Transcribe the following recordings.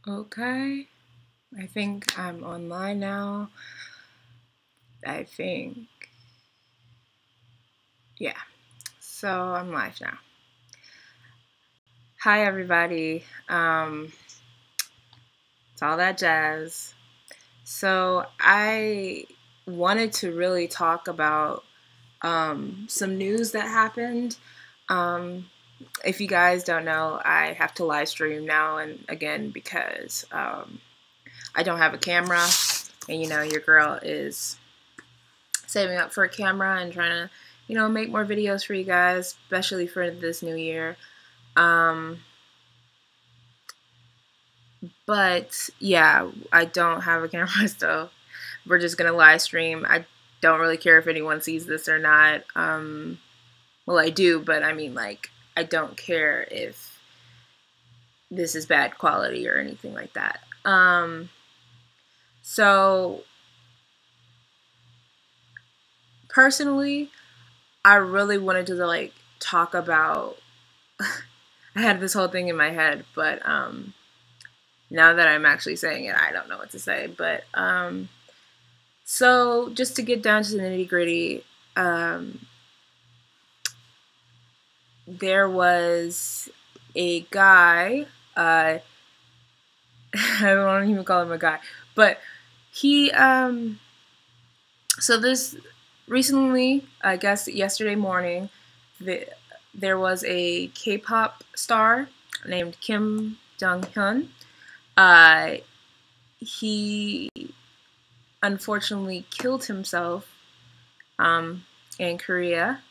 Okay, I think I'm online now. I think, yeah. So I'm live now. Hi, everybody. It's all that jazz. So I wanted to really talk about some news that happened. Um, if you guys don't know, I have to live stream now, and again because I don't have a camera, and your girl is saving up for a camera and trying to, make more videos for you guys, especially for this new year. Um, but yeah, I don't have a camera, so we're just gonna live stream. I don't really care if anyone sees this or not. Well, I do, but I mean, like, I don't care if this is bad quality or anything like that. So personally, I really wanted to like talk about. I had this whole thing in my head, but now that I'm actually saying it, I don't know what to say. But so just to get down to the nitty gritty, there was a guy. I don't even call him a guy, but he. So this recently, I guess yesterday morning, there was a K-pop star named Kim Jong-hyun. Uh, he unfortunately killed himself in Korea.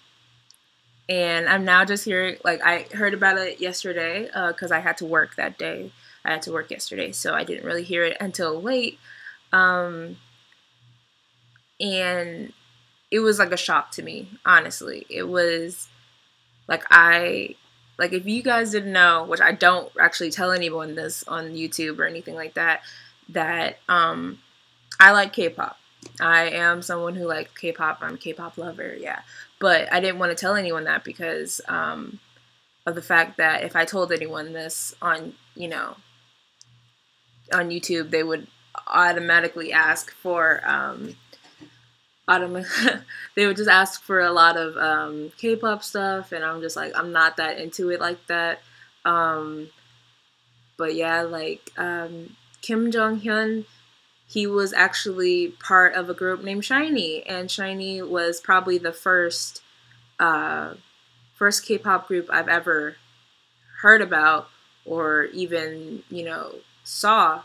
And I'm now just hearing, like, I heard about it yesterday because I had to work that day. I had to work yesterday, so I didn't really hear it until late. Um, and it was like a shock to me, honestly. It was like like if you guys didn't know, which I don't actually tell anyone this on YouTube or anything like that, that I like K-pop. I am someone who likes K-pop. I'm a K-pop lover, yeah. But I didn't want to tell anyone that because of the fact that if I told anyone this on, on YouTube, they would automatically ask for they would just ask for a lot of K-pop stuff, and I'm just like, I'm not that into it like that. But yeah, like Kim Jong-hyun, he was actually part of a group named SHINee, and SHINee was probably the first K-pop group I've ever heard about or even saw.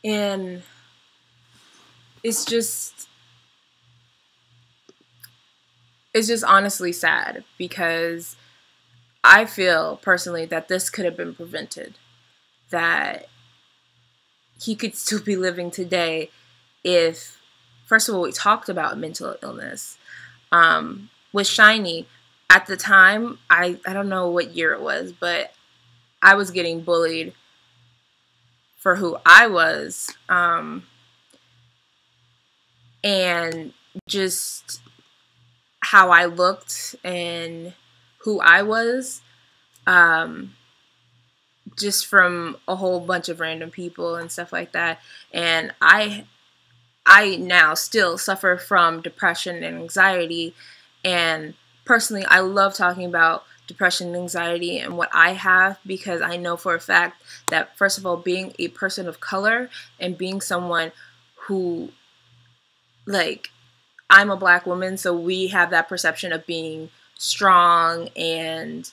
And it's just honestly sad because I feel personally that this could have been prevented, that he could still be living today if, first of all, we talked about mental illness. With SHINee, at the time, I don't know what year it was, but I was getting bullied for who I was, and just how I looked and who I was, just from a whole bunch of random people and stuff like that. And I now still suffer from depression and anxiety. And personally, I love talking about depression and anxiety and what I have, because I know for a fact that, first of all, being a person of color and being someone who, like, I'm a black woman, so we have that perception of being strong and,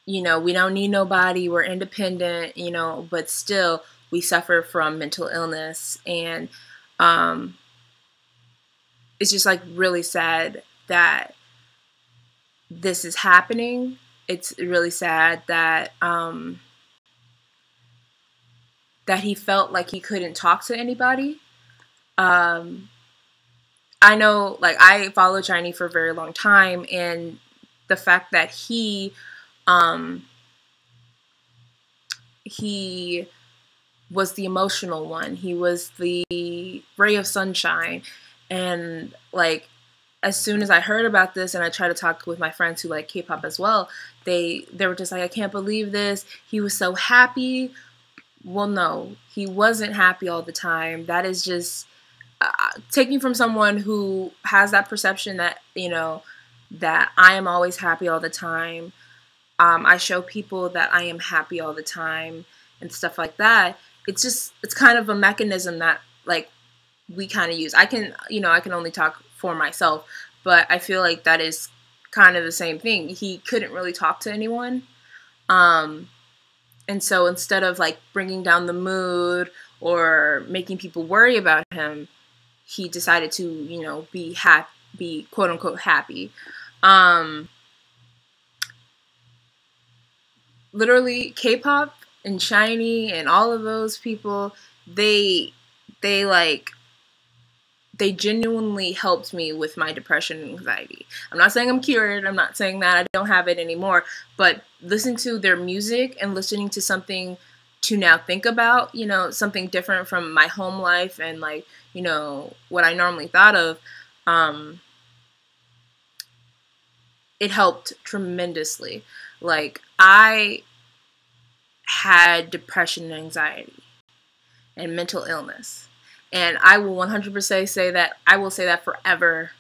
we don't need nobody, we're independent, but still we suffer from mental illness. And it's just like really sad that this is happening. It's really sad that that he felt like he couldn't talk to anybody. I know, like, I followed SHINee for a very long time, and the fact that he was the emotional one. He was the ray of sunshine, and like as soon as I heard about this and I tried to talk with my friends who like K-pop as well, they were just like, I can't believe this. He was so happy. Well, no, he wasn't happy all the time. That is just taking from someone who has that perception that, you know, that I am always happy all the time. I show people that I am happy all the time and stuff like that. It's kind of a mechanism that like we kind of use. I can only talk for myself, but I feel like that is kind of the same thing. He couldn't really talk to anyone. And so instead of like bringing down the mood or making people worry about him, he decided to, you know, be quote unquote happy. Literally K-pop and SHINee and all of those people, they genuinely helped me with my depression and anxiety. I'm not saying I'm cured. I'm not saying that I don't have it anymore. But listening to their music and listening to something to now think about, you know, something different from my home life and like, you know, what I normally thought of, it helped tremendously. Like, I had depression and anxiety and mental illness. And I will 100% say that, I will say that forever,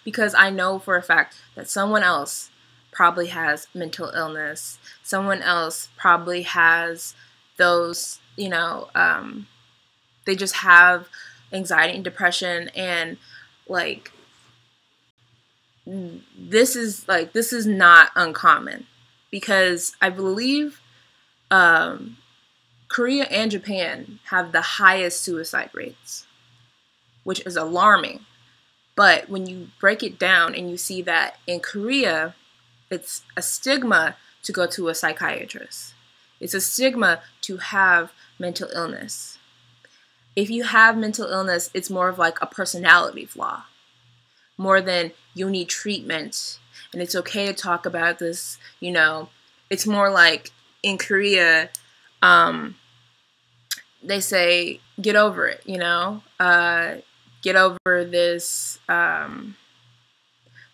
because I know for a fact that someone else probably has mental illness. Someone else probably has those, you know, they just have anxiety and depression, and like, this is not uncommon, because I believe Korea and Japan have the highest suicide rates, which is alarming. But when you break it down and you see that in Korea, it's a stigma to go to a psychiatrist. It's a stigma to have mental illness. If you have mental illness, it's more of like a personality flaw, more than you need treatment and it's okay to talk about this, you know. It's more like in Korea, they say, get over it, you know, get over this,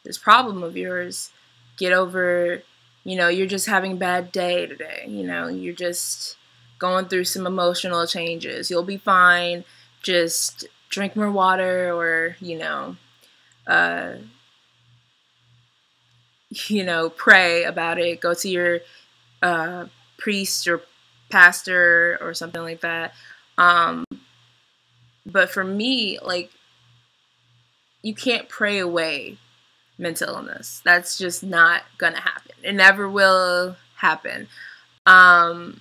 this problem of yours, get over, you know, you're just having a bad day today, you know, you're just going through some emotional changes, you'll be fine, just drink more water, or, you know, pray about it, go to your priest or pastor or something like that. But for me, like, you can't pray away mental illness. That's just not gonna happen. It never will happen. And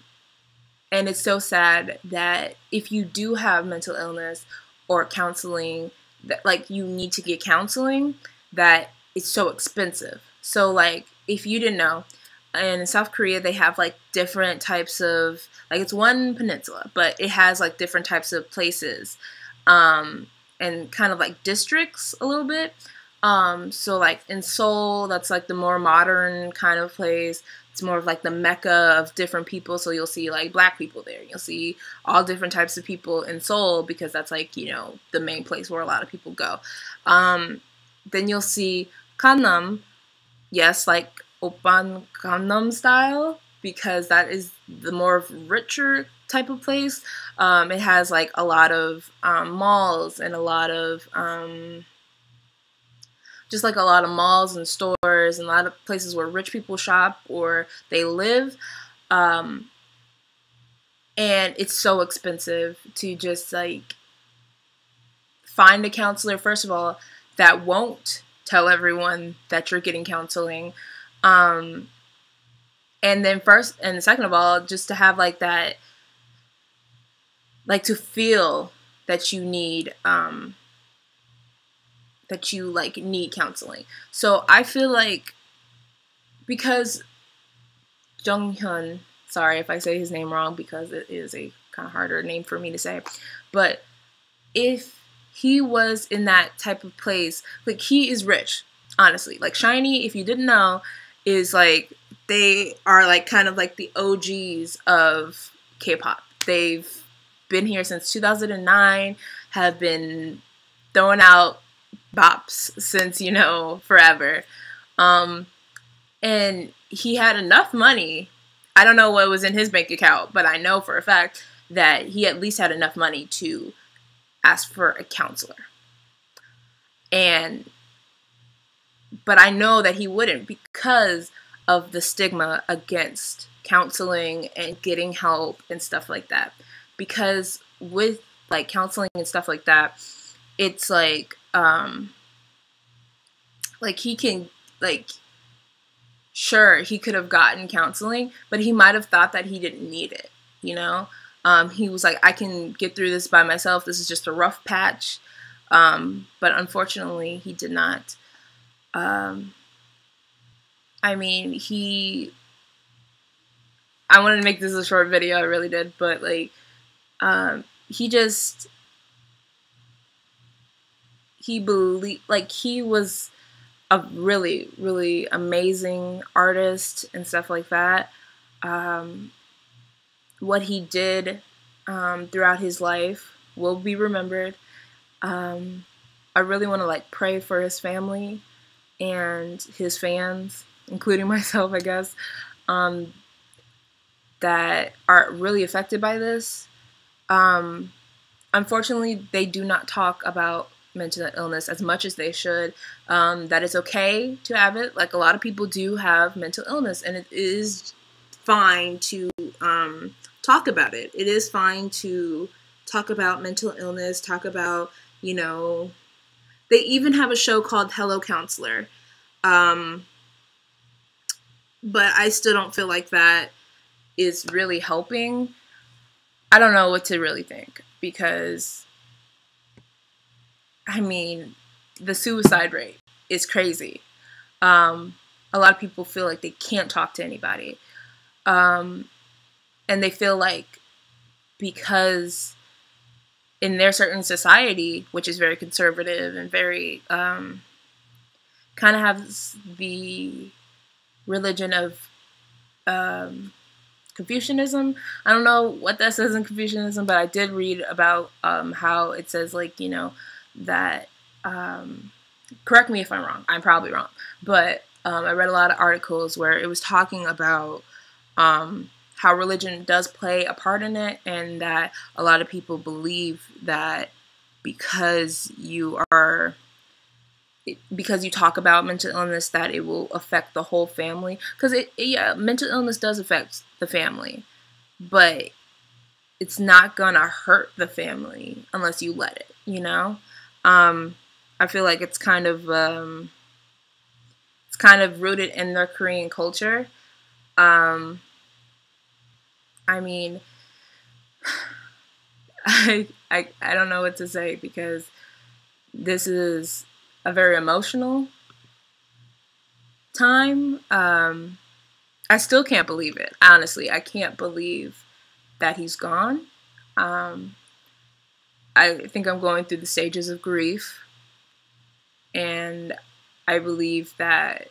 it's so sad that if you do have mental illness or counseling, that like you need to get counseling, that it's so expensive. So like, if you didn't know, in South Korea they have like different types of, like, it's one peninsula, but it has like different types of places, and kind of like districts a little bit. So like in Seoul, that's like the more modern kind of place. It's more of like the mecca of different people. So you'll see like black people there. You'll see all different types of people in Seoul, because that's like, you know, the main place where a lot of people go. Then you'll see Gangnam, yes, like Oppan Gangnam style, because that is the more richer type of place. It has like a lot of malls and a lot of just like a lot of malls and stores and a lot of places where rich people shop or they live. And it's so expensive to just like find a counselor, first of all, that won't tell everyone that you're getting counseling. And then first and second of all, just to have like that, like to feel that you need, need counseling. So I feel like, because Jong-hyun, sorry if I say his name wrong because it is a kind of harder name for me to say, but if he was in that type of place, like, he is rich, honestly. Like SHINee, if you didn't know, is like, they are like kind of like the OGs of K-pop. They've been here since 2009, have been throwing out bops since, you know, forever. And he had enough money. I don't know what was in his bank account, but I know for a fact that he at least had enough money to ask for a counselor. But I know that he wouldn't because of the stigma against counseling and getting help and stuff like that. Because with like counseling and stuff like that, it's like he can, like, sure, he could have gotten counseling, but he might have thought that he didn't need it, you know? He was like, I can get through this by myself. This is just a rough patch. But unfortunately, he did not. I mean, I wanted to make this a short video, I really did, but like, he was a really, really amazing artist and stuff like that. What he did throughout his life will be remembered. I really want to like pray for his family and his fans, including myself, I guess, that are really affected by this. Unfortunately, they do not talk about mental illness as much as they should. That it's okay to have it. Like, a lot of people do have mental illness, and it is fine to talk about it. It is fine to talk about mental illness, talk about, you know, they even have a show called Hello Counselor. But I still don't feel like that is really helping. I don't know what to really think, because I mean, the suicide rate is crazy. A lot of people feel like they can't talk to anybody. And they feel like because in their certain society, which is very conservative and very, kind of has the religion of Confucianism. I don't know what that says in Confucianism, but I did read about how it says, like, you know, that, correct me if I'm wrong, I'm probably wrong, but I read a lot of articles where it was talking about how religion does play a part in it, and that a lot of people believe that because you talk about mental illness, that it will affect the whole family. Because yeah, mental illness does affect the family, but it's not gonna hurt the family unless you let it, you know? I feel like it's kind of rooted in their Korean culture. I mean, I don't know what to say, because this is a very emotional time. I still can't believe it. Honestly, I can't believe that he's gone. I think I'm going through the stages of grief, and I believe that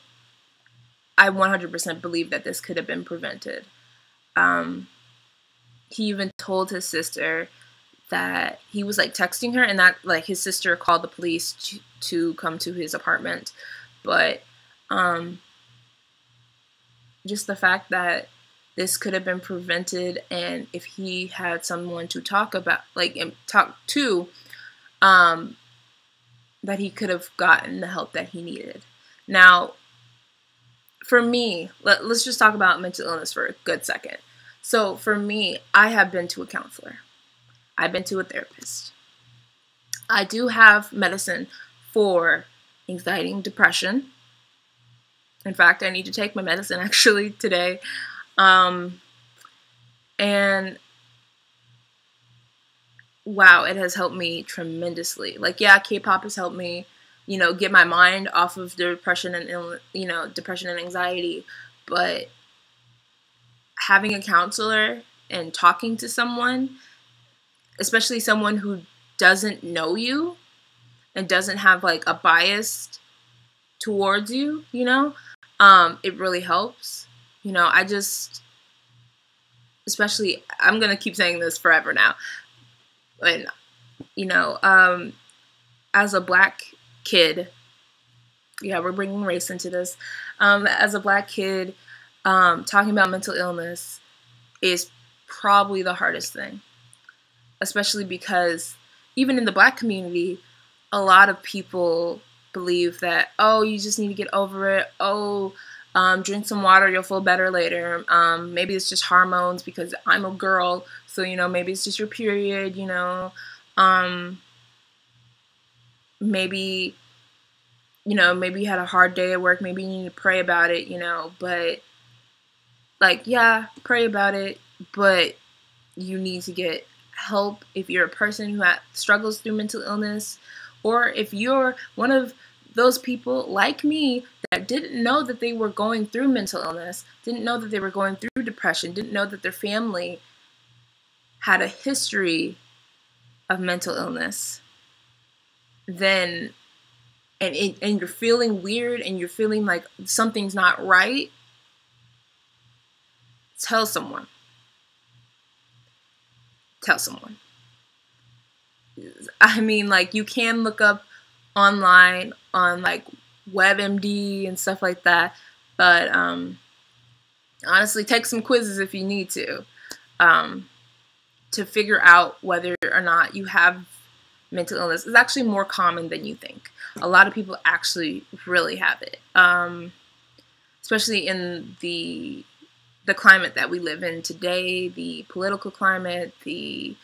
I 100% believe that this could have been prevented. He even told his sister that he was like texting her, and that like his sister called the police to come to his apartment. But just the fact that this could have been prevented, and if he had someone to talk about, like, and talk to, that he could have gotten the help that he needed. Now, for me, let's just talk about mental illness for a good second. So for me, I have been to a counselor. I've been to a therapist. I do have medicine for anxiety and depression. In fact, I need to take my medicine actually today. And wow, it has helped me tremendously. Like, yeah, K-pop has helped me, you know, get my mind off of depression and, you know, depression and anxiety. But having a counselor and talking to someone, especially someone who doesn't know you and doesn't have like a bias towards you, you know, it really helps. You know, especially, I'm going to keep saying this forever now. And, you know, as a Black kid, yeah, we're bringing race into this. As a black kid, talking about mental illness is probably the hardest thing, especially because even in the black community, a lot of people believe that, oh, you just need to get over it. Oh, drink some water, you'll feel better later. Maybe it's just hormones because I'm a girl, so, you know, maybe it's just your period, you know. Maybe, you know, maybe you had a hard day at work, maybe you need to pray about it, you know, but, like, yeah, pray about it, but you need to get help if you're a person who struggles through mental illness, or if you're one of those people like me that didn't know that they were going through mental illness, didn't know that they were going through depression, didn't know that their family had a history of mental illness, then, and you're feeling weird and you're feeling like something's not right, tell someone. Tell someone. I mean, like, you can look up online on, like, WebMD and stuff like that, but honestly, take some quizzes if you need to figure out whether or not you have mental illness. It's actually more common than you think. A lot of people actually really have it, especially in the climate that we live in today, the political climate, the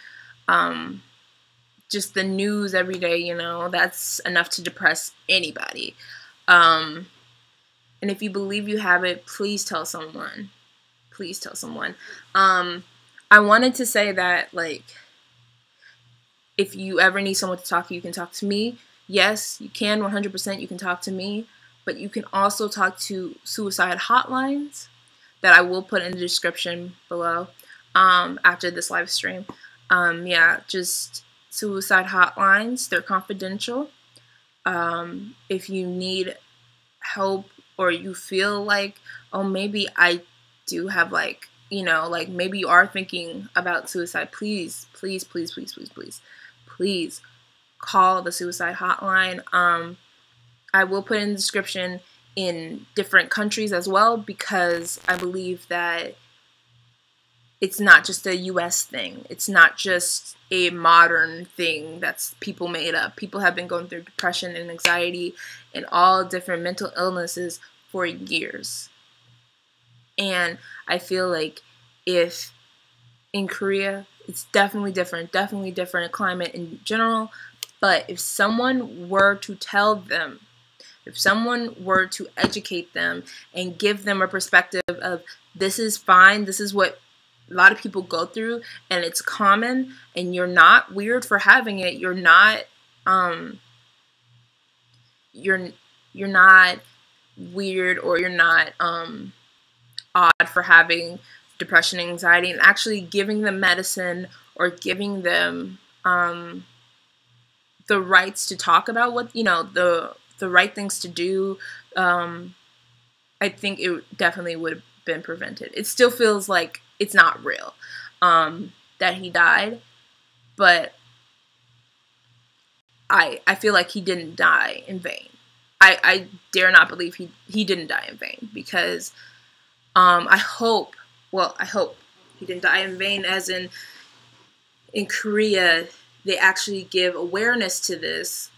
just the news every day, you know, that's enough to depress anybody. And if you believe you have it, please tell someone. Please tell someone. I wanted to say that, like, if you ever need someone to talk to, you can talk to me. Yes, you can, 100% you can talk to me, but you can also talk to suicide hotlines that I will put in the description below after this live stream. Yeah, just suicide hotlines. They're confidential. If you need help or you feel like, oh, maybe I do have, like, you know, like, maybe you are thinking about suicide, please, please, please, please, please, please, please call the suicide hotline. I will put in the description in different countries as well, because I believe that it's not just a US thing. It's not just a modern thing that's people made up. People have been going through depression and anxiety and all different mental illnesses for years. And I feel like if in Korea, it's definitely different climate in general, but if someone were to tell them, if someone were to educate them and give them a perspective of, this is fine, this is what a lot of people go through, and it's common, and you're not weird for having it, you're not you're not weird, or you're not odd for having depression and anxiety, and actually giving them medicine or giving them the rights to talk about what, you know, the right things to do, I think it definitely would have been prevented. It still feels like it's not real that he died, but I feel like he didn't die in vain. I dare not believe he didn't die in vain, because I hope he didn't die in vain, as in Korea they actually give awareness to this,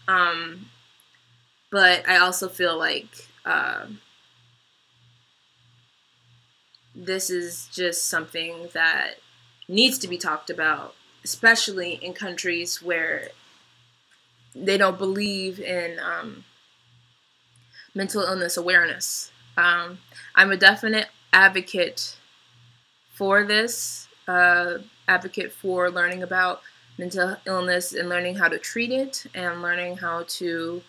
but I also feel like this is just something that needs to be talked about, especially in countries where they don't believe in mental illness awareness. I'm a definite advocate for this, advocate for learning about mental illness and learning how to treat it, and learning how to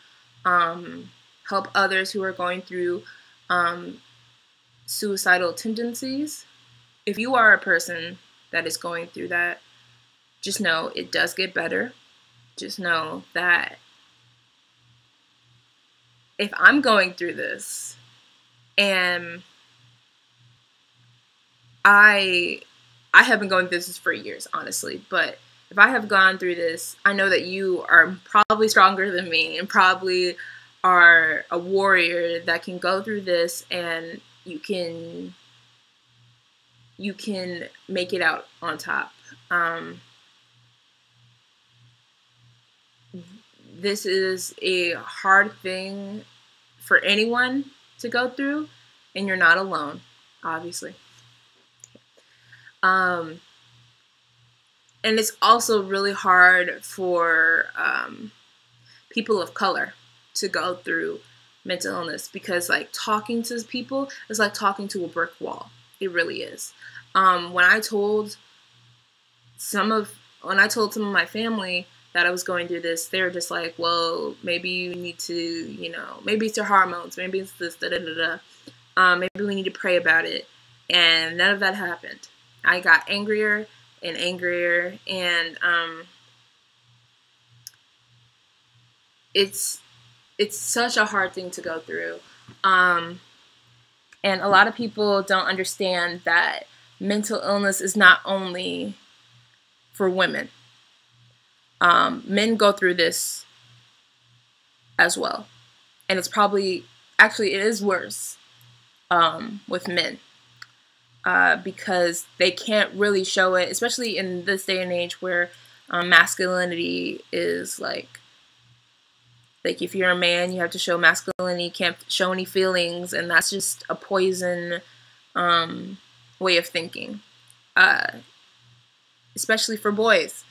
help others who are going through suicidal tendencies. If you are a person that is going through that, just know it does get better. Just know that if I'm going through this, and I have been going through this for years, honestly, but if I have gone through this, I know that you are probably stronger than me and probably are a warrior that can go through this, and you can make it out on top. This is a hard thing for anyone to go through, and you're not alone, obviously. And it's also really hard for people of color to go through mental illness, because like talking to people is like talking to a brick wall. It really is. When I told some of my family that I was going through this, they were just like, well, maybe you need to, you know, maybe it's your hormones, maybe it's this, maybe we need to pray about it. And none of that happened. I got angrier and angrier, and it's such a hard thing to go through. And a lot of people don't understand that mental illness is not only for women. Men go through this as well. And it's probably, actually it is worse with men. Because they can't really show it, especially in this day and age where masculinity is like if you're a man, you have to show masculinity, you can't show any feelings, and that's just a poison way of thinking. Especially for boys.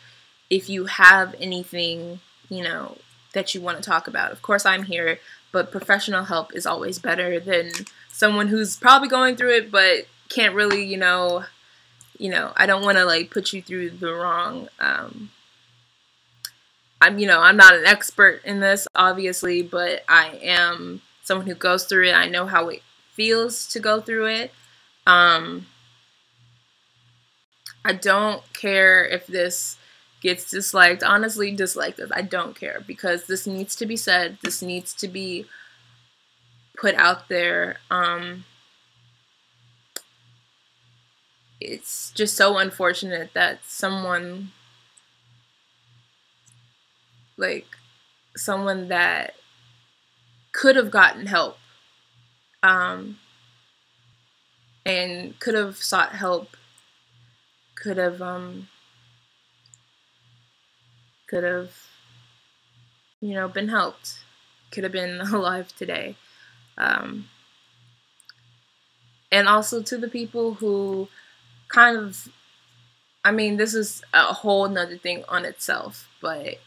If you have anything, you know, that you want to talk about, of course I'm here, but professional help is always better than someone who's probably going through it but can't really, you know, I don't want to like put you through the wrong, I'm not an expert in this, obviously, but I am someone who goes through it. I know how it feels to go through it. I don't care if this gets disliked. Honestly, dislike this. I don't care, because this needs to be said. This needs to be put out there. It's just so unfortunate that someone that could have gotten help and could have sought help, could have been helped, could have been alive today. And also to the people who this is a whole nother thing on itself, but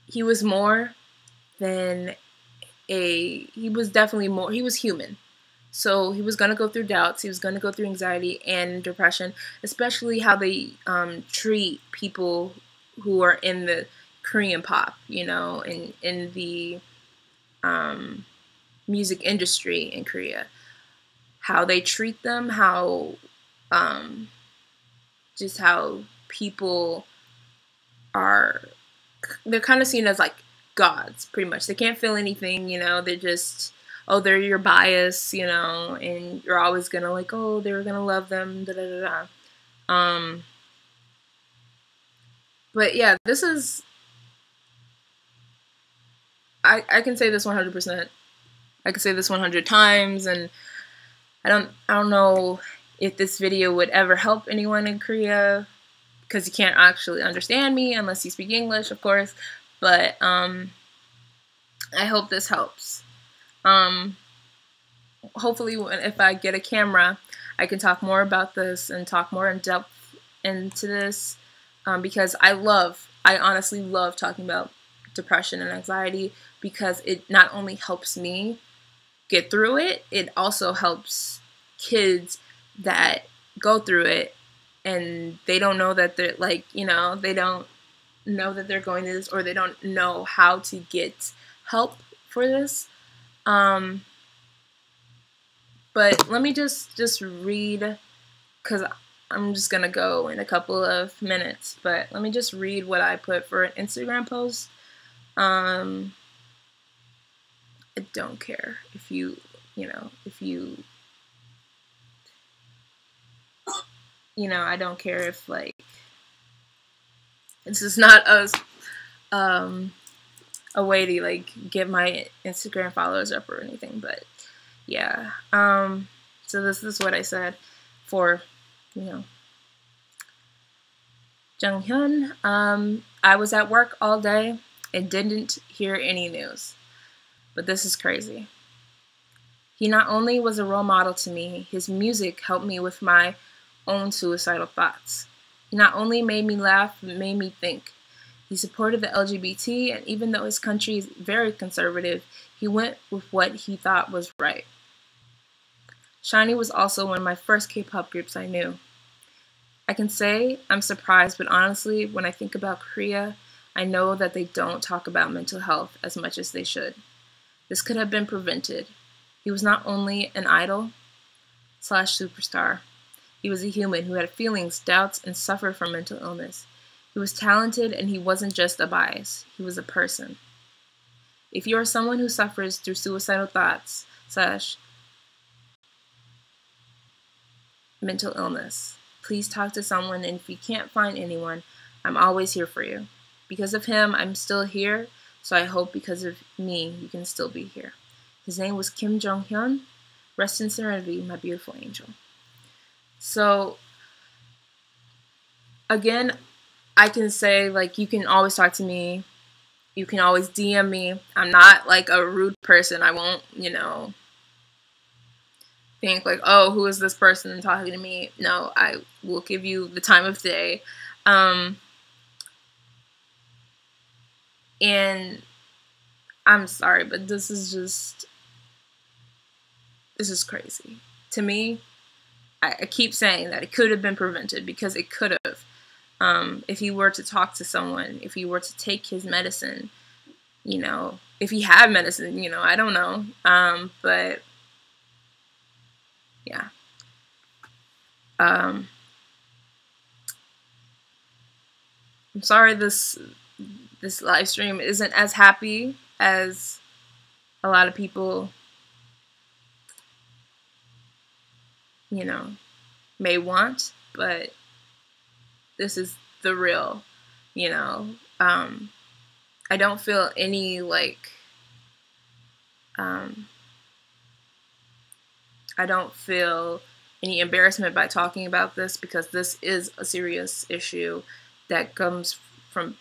he was more than he was human. So he was going to go through doubts, he was going to go through anxiety and depression, especially how they treat people who are in the Korean pop, in the music industry in Korea. How they treat them, how people they're kind of seen as like gods, pretty much. They can't feel anything, they're just, they're your bias, and you're always gonna like, they're gonna love them, da da da da. But yeah, this is, I can say this 100%. I can say this 100 times, and I don't know if this video would ever help anyone in Korea, because you can't actually understand me unless you speak English, of course. But I hope this helps. Hopefully, if I get a camera, I can talk more about this and talk more in depth into this, because I honestly love talking about depression and anxiety, because it not only helps me get through it, it also helps kids that go through it and they don't know that they're they don't know that they're going through this, or they don't know how to get help for this. But let me just read, because I'm just gonna go in a couple of minutes, but let me just read what I put for an Instagram post. I don't care if I don't care if This is not a way to like get my Instagram followers up or anything, but yeah. So this is what I said for, you know, Jong-hyun. I was at work all day and didn't hear any news, but this is crazy. He not only was a role model to me, his music helped me with my own suicidal thoughts. He not only made me laugh, but made me think. He supported the LGBT, and even though his country is very conservative, he went with what he thought was right. SHINee was also one of my first K-pop groups I knew. I can say I'm surprised, but honestly, when I think about Korea, I know that they don't talk about mental health as much as they should. This could have been prevented. He was not only an idol / superstar. He was a human who had feelings, doubts, and suffered from mental illness. He was talented, and he wasn't just a bias. He was a person. If you are someone who suffers through suicidal thoughts / mental illness, please talk to someone, and if you can't find anyone, I'm always here for you. Because of him, I'm still here, so I hope because of me, you can still be here. His name was Kim Jong-hyun. Rest in serenity, my beautiful angel. So, again, I can say, like, you can always talk to me. You can always DM me. I'm not, like, a rude person. I won't, you know, think, like, oh, who is this person talking to me? No, I will give you the time of day. And I'm sorry, but this is crazy. To me, I keep saying that it could have been prevented, because it could have. If he were to talk to someone, if he were to take his medicine, you know, if he had medicine, you know, I don't know. But yeah. I'm sorry this live stream isn't as happy as a lot of people, you know, may want, but this is the real, you know. I don't feel any, like, I don't feel any embarrassment by talking about this, because this is a serious issue that comes from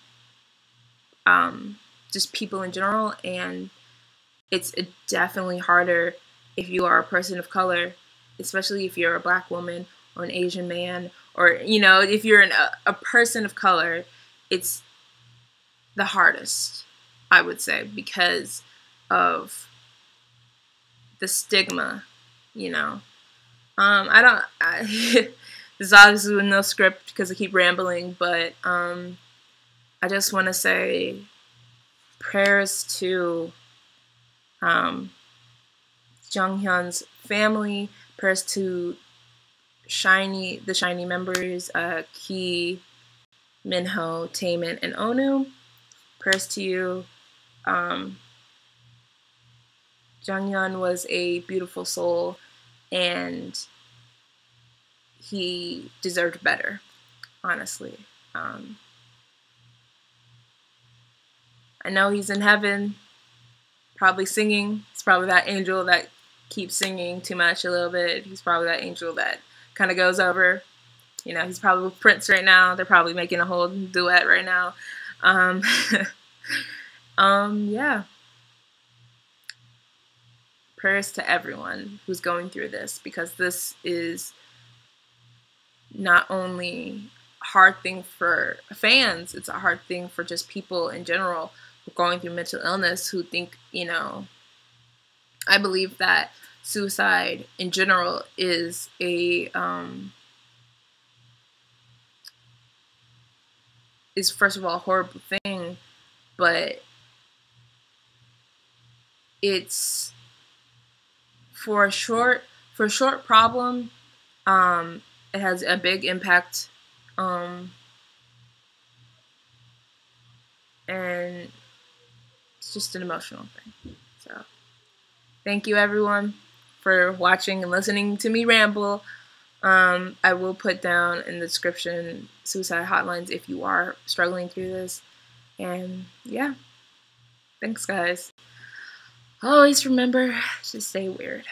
just people in general, and it's definitely harder if you are a person of color, especially if you're a Black woman or an Asian man, or, you know, if you're a person of color, it's the hardest, I would say, because of the stigma, you know. This is obviously with no script because I keep rambling, but I just want to say prayers to Jong-hyun's family, prayers to the SHINee members, Ki, Minho, Taemin, and Onu. Prayers to you. Jong-hyun was a beautiful soul, and he deserved better, honestly. I know he's in heaven, probably singing. He's probably that angel that keeps singing too much a little bit. He's probably that angel that kind of goes over. You know, he's probably with Prince right now. They're probably making a whole duet right now. Yeah. Prayers to everyone who's going through this, because this is not only a hard thing for fans, it's a hard thing for just people in general who are going through mental illness, who think, you know, I believe that suicide in general is is first of all a horrible thing, but it's for a short problem, it has a big impact, and it's just an emotional thing. So thank you everyone for watching and listening to me ramble. I will put down in the description suicide hotlines if you are struggling through this. And yeah, thanks guys. Always remember to stay weird.